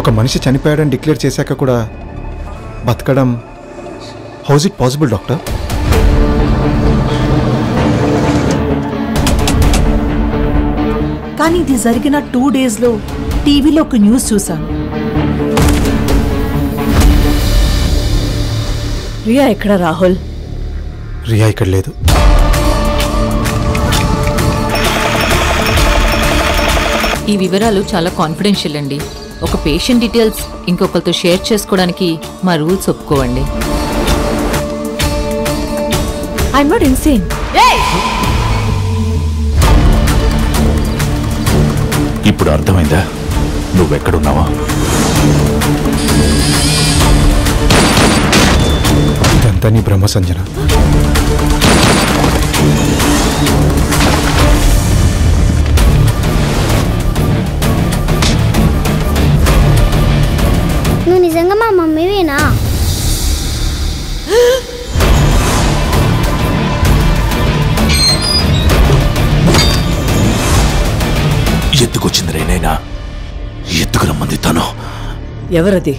ఒక మనిషి చనిపోయాడని డిక్లేర్ చేశాక కూడా బతకడం హౌస్ ఇట్ పాసిబుల్ డాక్టర్? కానీ ఇది జరిగిన 2 డేస్లో టీవీలో ఒక న్యూస్ చూశాను. రియా ఎక్కడ రాహుల్? రియా ఇక్కడ లేదు. ఈ వివరాలు చాలా కాన్ఫిడెన్షియల్ అండి. ఒక పేషెంట్ డీటెయిల్స్ ఇంకొకరితో షేర్ చేసుకోవడానికి మా రూల్స్ ఒప్పుకోవండి. I'm not insane. ఇప్పుడు అర్థమైందా నువ్వెక్కడున్నావా? ఇదంతా నీ బ్రహ్మ సంజన. నువ్వు నిజంగా మా మమ్మీవేనా? ఎత్తుకొచ్చింది రేనైనా, ఎత్తుకు రమ్మంది తను. ఎవరది?